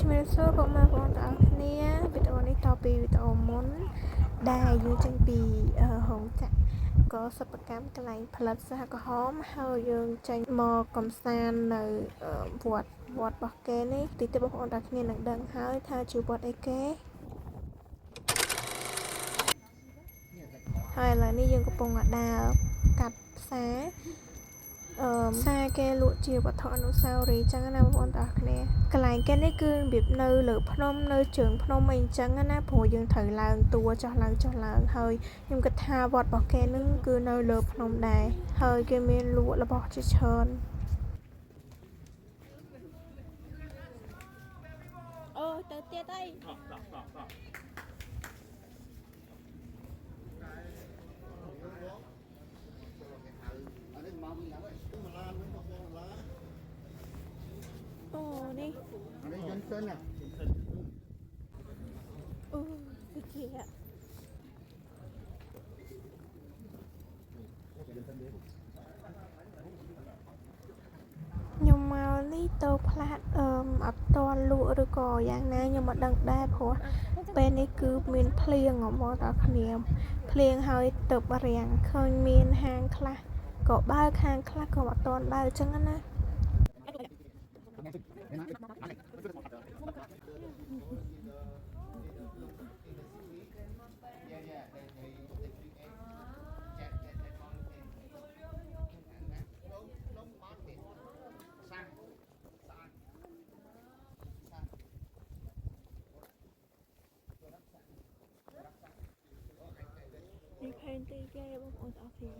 ជំរាបសួរពុកម៉ែបងប្អូនទាំងអស់គ្នាវីដេអូនេះតពីវីដេអូមុនដែលយើងចេញពីហងចក្រក៏សិប្បកម្មកន្លែងផលិតសហក្រហមហើយយើងចេញមកកំសាន្តនៅវត្តរបស់គេនេះទីបងប្អូនទាំងគ្នានឹងដឹងហើយថាជាវត្តអីគេហើយឥឡូវនេះយើងកំពុងដើរកាត់ផ្សារផ្សារគេលក់ជាវត្ថុអនុស្សាវរីយ៍ចឹងណាបងប្អូនទាំងអស់គ្នាកន្លែងគេនេះគឺរបៀបនៅលើភ្នំនៅជើងភ្នំអីចឹងណាព្រោះយើងត្រូវឡើងតួចុះឡើងហើយខ្ញុំគិតថាវត្តរបស់គេនឹងគឺនៅលើភ្នំដែរហើយគេមានលក់របស់ជាច្រើនអូទៅទៀតអីអូនេះនេះយន្តសិនអូគឺគេខ្ញុំមកនេះទៅផ្លាត់អត់តលក់ឬក៏យ៉ាងណាខ្ញុំមិនដឹងដែរព្រោះពេលនេះគឺមានភ្លៀងហ្មងដល់គ្នាភ្លៀងហើយទៅរាំងឃើញមានហាងខ្លះក៏បើកហាងខ្លះក៏អត់តបើកអញ្ចឹងណានេះផែនទីគេបងប្អូនទាំងអស់គ្នា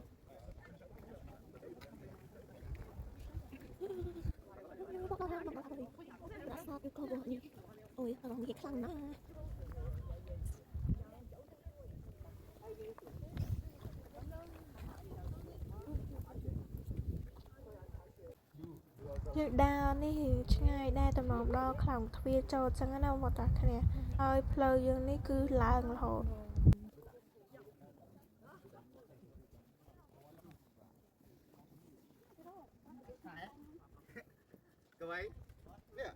អូយរងនេះខ្លាំងណាស់យើងដើរនេះឆ្ងាយដែរតំណដល់ខ្លោងទ្វារចូលចឹងណាបងប្អូនទាំងអស់គ្នាហើយផ្លូវយើងនេះគឺឡើងរហូតកវៃនេះ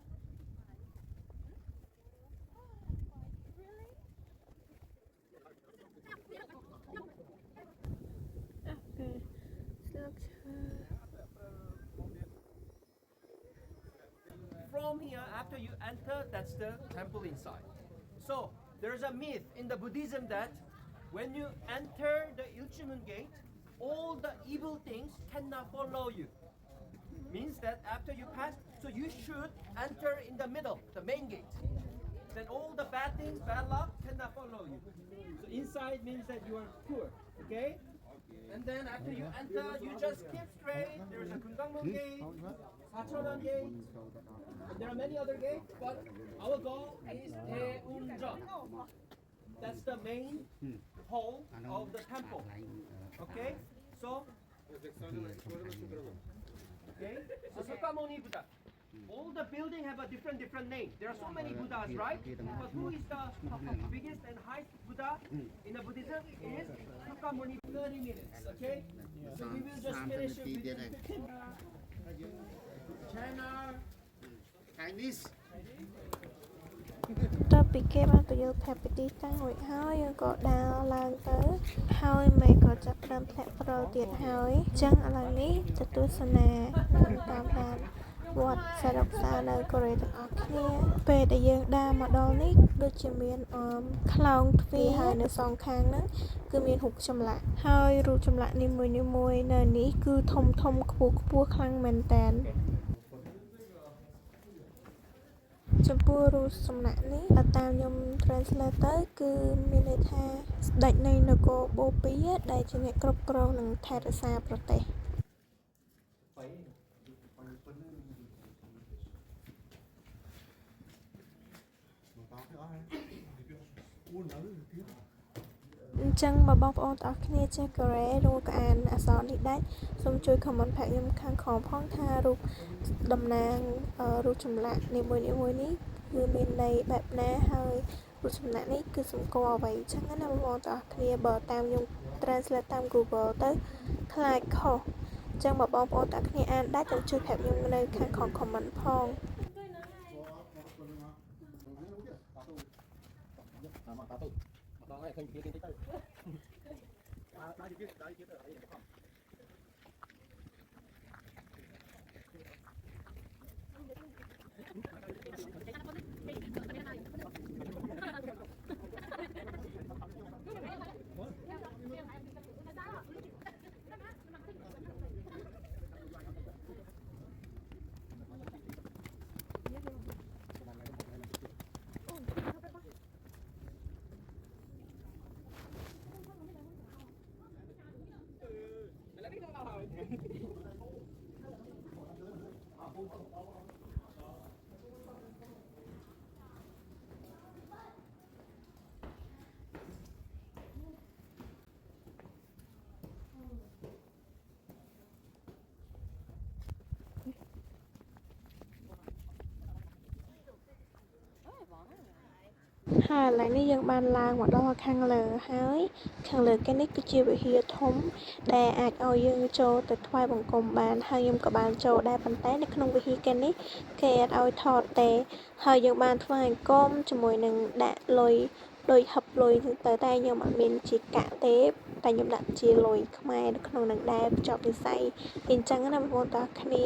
From here, after you enter, that's the temple inside. So there's a myth in the Buddhism that when you enter the Ilchinmun gate, all the evil things cannot follow you. Means that after you pass, so you should enter in the middle, the main gate. Then all the bad things, bad luck cannot follow you. So inside means that you are poor, okay? And then after you enter, you just keep straight. There's a Kundangmun gate, Sachonan gate. There are many other gates, but our goal is Daeunjeon. That's the main hall of the temple. Okay? So, okay? So Sakamuni Buddha. All the buildings have a different name. There are so many Buddhas, right? But who is the biggest and highest Buddha in the Buddhism is Sakamuni. 30 minutes, okay? So we will just finish it within 15 China. Chinese តើពីគេបានបញ្យល់ប្រាប់ពីទីតាំងរួចហើយយើងក៏ដើរឡើងទៅហើយមេក៏ចាប់ផ្ដើមធ្លាក់ប្រលទៀតហើយអញ្ចឹងឥឡូវនេះទៅទស្សនាតាមដានវត្តសរុបសារនៅកូរ៉េទាំងអស់គ្នាពេលដែលយើងដើរមកដល់នេះដូចជាមានខ្លោងទ្វារហើយនៅសងខាងហ្នឹងគឺមានរូបចម្លាក់ហើយរូបចម្លាក់នីមួយៗនៅនេះគឺធំខ្ពស់ខ្លាំងមែនតើចំពោះរូបសំណាក់នេះតាមខ្ញុំ translate ទៅគឺមានន័យថាស្ដេចនៃនគរបូព៌ាដែលជាអ្នកគ្រប់គ្រងនិងថែរក្សាប្រទេសអញ្ចឹងបើបងប្អូនទាំងអស់គ្នាចេះកូរ៉េឬក៏អានអក្សរនេះដាច់សូមជួយ comment ប្រាប់ខ្ញុំខាងក្រោមផងថារូបតំណាងរូបចម្លាក់នីមួយនេះគឺមានន័យបែបណាហើយរូបចម្លាក់នេះគឺសម្គាល់អ្វីអញ្ចឹងណាបងប្អូនទាំងអស់គ្នាបើតាមខ្ញុំ translate តាម Google ទៅខ្លាចខុសអញ្ចឹងបើបងប្អូនទាំងគ្នាអានដាច់ទៅជួយប្រាប់ខ្ញុំនៅខាងក្រោម comment ផង អ មកតទៅមកដល់ហើយឃើញវាគេតិចទៅដើរទៀតទៅអីខំ ហើយឥឡូវនេះយើងបានឡើងមកដល់ខាងលើហើយខាងលើគេនេះគឺជាវិហារធំដែលអាចឲ្យយើងចូលទៅថ្វាយបង្គំបានហើយខ្ញុំក៏បានចូលដែរប៉ុន្តែនៅក្នុងវិហារគេនេះគេអត់ឲ្យថតទេហើយយើងបានថ្វាយបង្គំជាមួយនឹងដាក់លុយដូចហឹបលុយទៅតែខ្ញុំអត់មានជាកាក់ទេតែខ្ញុំដាក់ជាលុយខ្មែរនៅក្នុងនឹងដែរចប់និស័យអញ្ចឹងណាបងប្អូនទាំងគ្នា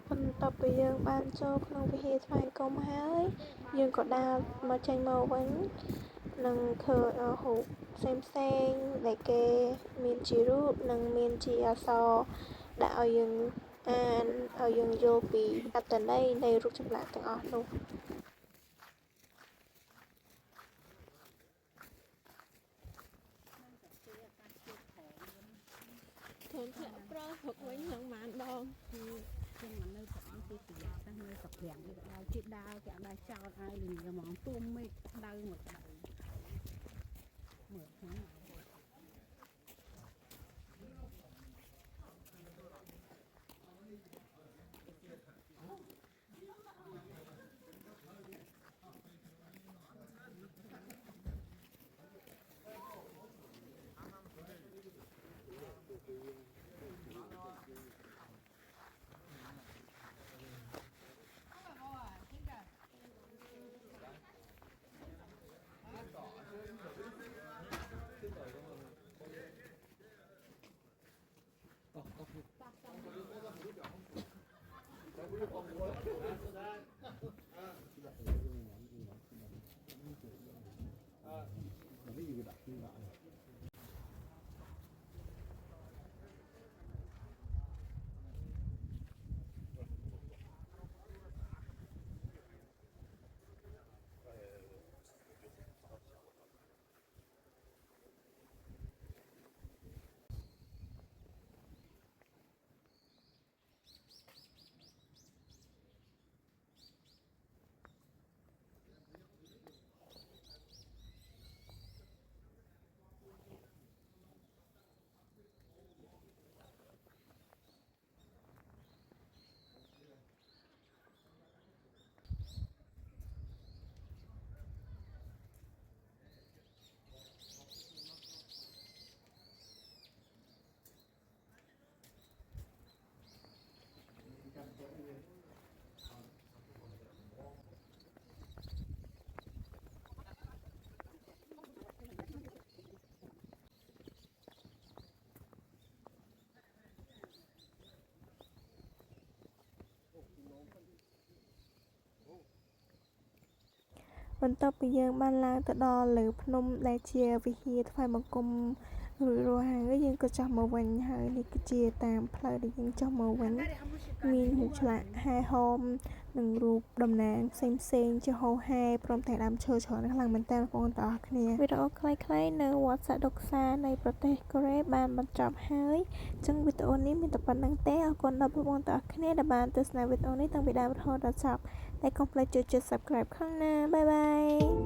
បន្ទាប់ពីយើងបានចូលក្នុងវិហារថ្វាយបង្គំហើយយើងក៏ដើរមកចេញមកវិញនឹងឃើញរូបផ្សេងៗដែលគេមានជារូបនិងមានជាអក្សរដាក់ឲ្យយើងអានឲ្យយើងយល់ពីអត្ថន័យនៃរូបចម្លាក់ទាំងអស់នោះ ធនធ្លាក់ប្រហុកវិញឡើងបានបងខ្ញុំមិននៅប្រអងទីស្យាតែនៅស្រុកប្រាំងនេះក៏ដល់ជិះដើរគេអត់ដែរចោតឲ្យលីងហ្មងទួមមេឃដៅមកដៅមើលហ្នឹង បន្ទាប់ពីយើងបានឡើងទៅដល់លើភ្នំដែលជាវិហារថ្វាយបង្គំ រួចរាល់ហើយយើងក៏ចុះមកវិញហើយនេះគឺជាតាមផ្លូវដែលយើងចុះមកវិញមានរូបឆ្លាក់ហែហមនិងរូបតំណាងផ្សេងៗជាហោហែព្រមទាំងដើមឈើច្រើនខ្លាំងមែនតើបងប្អូនទាំងអស់គ្នាវីដេអូខ្លីៗនៅវត្តសាដុកសានៃប្រទេសកូរ៉េបានបញ្ចប់ហើយអញ្ចឹងវីដេអូនេះមានតែប៉ុណ្្នឹងទេអរគុណដល់បងប្អូនទាំងអស់គ្នាដែលបានទស្សនាវីដេអូនេះតាំងពីដើមរហូតដល់ចប់តែកុំភ្លេចជួយចុច Subscribe ខាងណាបាយបាយ